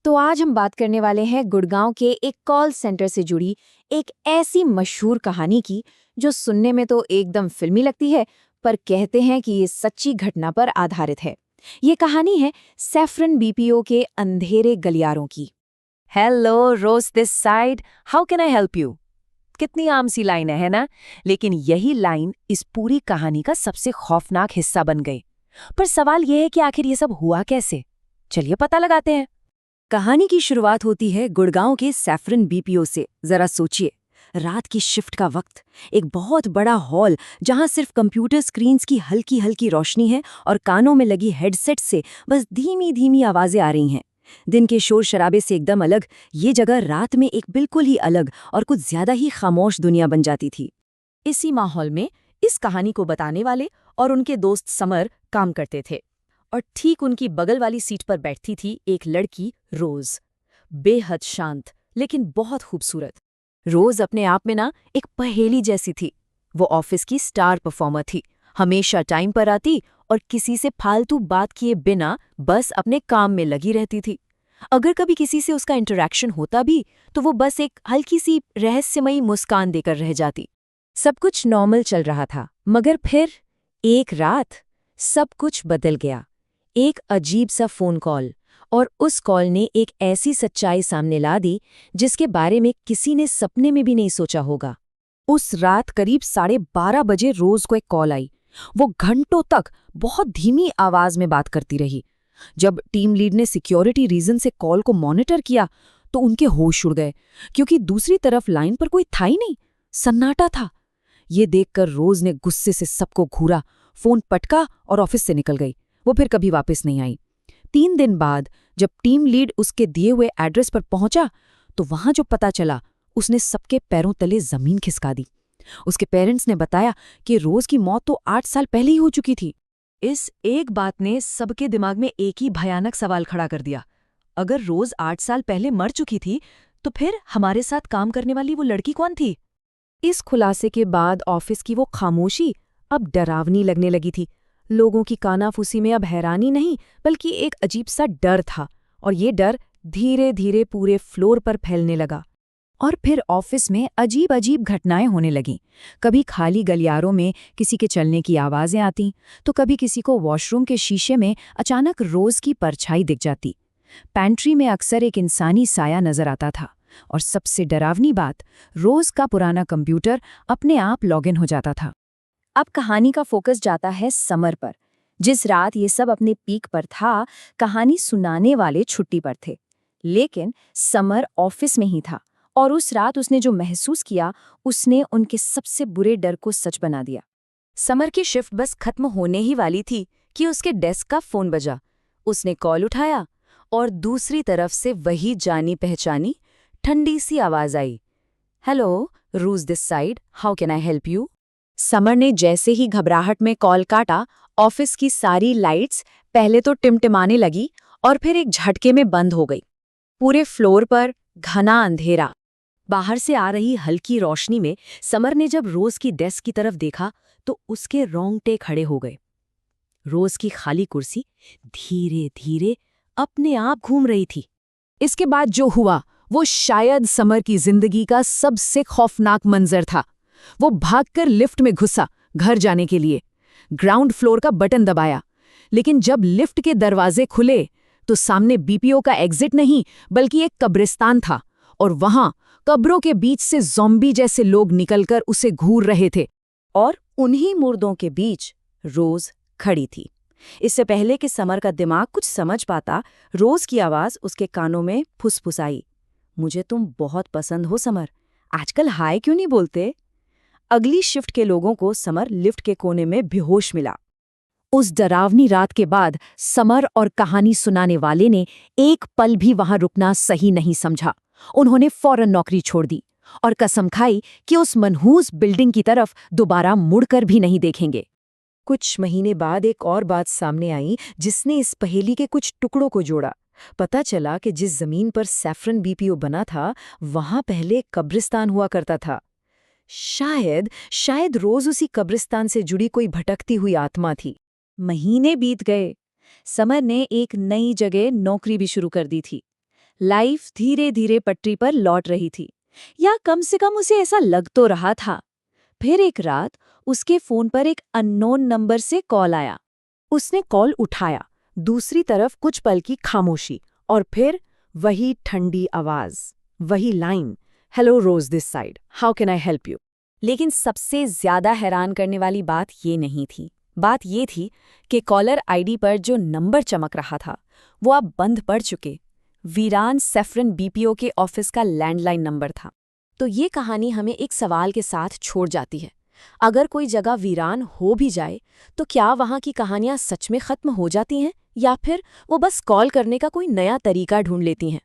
तो आज हम बात करने वाले हैं गुड़गांव के एक कॉल सेंटर से जुड़ी एक ऐसी मशहूर कहानी की जो सुनने में तो एकदम फिल्मी लगती है, पर कहते हैं कि ये सच्ची घटना पर आधारित है। ये कहानी है सैफरन बीपीओ के अंधेरे गलियारों की। Hello Rose this side, how can I help you. कितनी आम सी लाइन है ना, लेकिन यही लाइन इस पूरी कहानी का सबसे खौफनाक हिस्सा बन गई। पर सवाल यह है कि आखिर ये सब हुआ कैसे। चलिए पता लगाते हैं। कहानी की शुरुआत होती है गुड़गांव के सैफरन बीपीओ से। जरा सोचिए, रात की शिफ्ट का वक्त, एक बहुत बड़ा हॉल जहां सिर्फ कंप्यूटर स्क्रीन्स की हल्की हल्की रोशनी है और कानों में लगी हेडसेट से बस धीमी धीमी आवाजें आ रही हैं। दिन के शोर शराबे से एकदम अलग ये जगह रात में एक बिल्कुल ही अलग और कुछ ज्यादा ही खामोश दुनिया बन जाती थी। इसी माहौल में इस कहानी को बताने वाले और उनके दोस्त समर काम करते थे, और ठीक उनकी बगल वाली सीट पर बैठती थी एक लड़की रोज। बेहद शांत लेकिन बहुत खूबसूरत। रोज अपने आप में ना एक पहेली जैसी थी। वो ऑफिस की स्टार परफॉर्मर थी, हमेशा टाइम पर आती और किसी से फालतू बात किए बिना बस अपने काम में लगी रहती थी। अगर कभी किसी से उसका इंटरेक्शन होता भी तो वो बस एक हल्की सी रहस्यमयी मुस्कान देकर रह जाती। सब कुछ नॉर्मल चल रहा था, मगर फिर एक रात सब कुछ बदल गया। एक अजीब सा फोन कॉल, और उस कॉल ने एक ऐसी सच्चाई सामने ला दी जिसके बारे में किसी ने सपने में भी नहीं सोचा होगा। उस रात करीब 12:30 बजे रोज को एक कॉल आई। वो घंटों तक बहुत धीमी आवाज में बात करती रही। जब टीम लीड ने सिक्योरिटी रीजन से कॉल को मॉनिटर किया तो उनके होश उड़ गए, क्योंकि दूसरी तरफ लाइन पर कोई था ही नहीं, सन्नाटा था। ये देखकर रोज ने गुस्से से सबको घूरा, फोन पटका और ऑफिस से निकल गई। वो फिर कभी वापस नहीं आई। 3 दिन बाद जब टीम लीड उसके दिए हुए एड्रेस पर पहुंचा तो वहां जो पता चला उसने सबके पैरों तले जमीन खिसका दी। उसके पेरेंट्स ने बताया कि रोज की मौत तो 8 साल पहले ही हो चुकी थी। इस एक बात ने सबके दिमाग में एक ही भयानक सवाल खड़ा कर दिया। अगर रोज 8 साल पहले मर चुकी थी तो फिर हमारे साथ काम करने वाली वो लड़की कौन थी? इस खुलासे के बाद ऑफिस की वो खामोशी अब डरावनी लगने लगी थी। लोगों की कानाफूसी में अब हैरानी नहीं बल्कि एक अजीब सा डर था, और ये डर धीरे धीरे पूरे फ्लोर पर फैलने लगा। और फिर ऑफिस में अजीब अजीब घटनाएं होने लगीं। कभी खाली गलियारों में किसी के चलने की आवाजें आतीं, तो कभी किसी को वॉशरूम के शीशे में अचानक रोज की परछाई दिख जाती। पैंट्री में अक्सर एक इंसानी साया नजर आता था, और सबसे डरावनी बात, रोज का पुराना कंप्यूटर अपने आप लॉगिन हो जाता था। अब कहानी का फोकस जाता है समर पर। जिस रात ये सब अपने पीक पर था, कहानी सुनाने वाले छुट्टी पर थे, लेकिन समर ऑफिस में ही था, और उस रात उसने जो महसूस किया उसने उनके सबसे बुरे डर को सच बना दिया। समर की शिफ्ट बस खत्म होने ही वाली थी कि उसके डेस्क का फोन बजा। उसने कॉल उठाया और दूसरी तरफ से वही जानी पहचानी ठंडी सी आवाज आई, hello Rose this side, how can I help you. Samar ने जैसे ही घबराहट में कॉल काटा, ऑफिस की सारी लाइट्स पहले तो टिमटिमाने लगी और फिर एक झटके में बंद हो गई। पूरे फ्लोर पर घना अंधेरा। बाहर से आ रही हल्की रोशनी में समर ने जब रोज की डेस्क की तरफ देखा तो उसके रोंगटे खड़े हो गए। रोज की खाली कुर्सी धीरे धीरे अपने आप घूम रही थी। इसके बाद जो हुआ वो शायद समर की जिंदगी का सबसे खौफनाक मंजर था। वो भागकर लिफ्ट में घुसा घर जाने के लिए। ग्राउंड फ्लोर का बटन दबाया, लेकिन जब लिफ्ट के दरवाजे खुले तो सामने बीपीओ का एग्जिट नहीं बल्कि एक कब्रिस्तान था, और वहां कब्रों के बीच से ज़ॉम्बी जैसे लोग निकलकर उसे घूर रहे थे। और उन्हीं मुर्दों के बीच रोज खड़ी थी। इससे पहले कि समर का दिमाग कुछ समझ पाता, रोज की आवाज उसके कानों में फुसफुसाई, मुझे तुम बहुत पसंद हो समर, आजकल हाय क्यों नहीं बोलते। अगली शिफ्ट के लोगों को समर लिफ्ट के कोने में बेहोश मिला। उस डरावनी रात के बाद समर और कहानी सुनाने वाले ने एक पल भी वहां रुकना सही नहीं समझा। उन्होंने फौरन नौकरी छोड़ दी और कसम खाई कि उस मनहूस बिल्डिंग की तरफ दोबारा मुड़कर भी नहीं देखेंगे। कुछ महीने बाद एक और बात सामने आई जिसने इस पहेली के कुछ टुकड़ों को जोड़ा। पता चला कि जिस जमीन पर सैफरन बीपीओ बना था वहां पहले कब्रिस्तान हुआ करता था। शायद रोज उसी कब्रिस्तान से जुड़ी कोई भटकती हुई आत्मा थी। महीने बीत गए। समर ने एक नई जगह नौकरी भी शुरू कर दी थी, लाइफ धीरे धीरे पटरी पर लौट रही थी, या कम से कम उसे ऐसा लग तो रहा था। फिर एक रात उसके फोन पर एक अननोन नंबर से कॉल आया। उसने कॉल उठाया, दूसरी तरफ कुछ पल की खामोशी, और फिर वही ठंडी आवाज, वही line, hello Rose this side, how can I help you. लेकिन सबसे ज्यादा हैरान करने वाली बात ये नहीं थी। बात ये थी कि कॉलर आईडी पर जो नंबर चमक रहा था वो अब बंद पड़ चुके वीरान सैफरन बीपीओ के ऑफिस का लैंडलाइन नंबर था। तो ये कहानी हमें एक सवाल के साथ छोड़ जाती है। अगर कोई जगह वीरान हो भी जाए तो क्या वहाँ की कहानियाँ सच में खत्म हो जाती हैं, या फिर वो बस कॉल करने का कोई नया तरीका ढूंढ लेती हैं।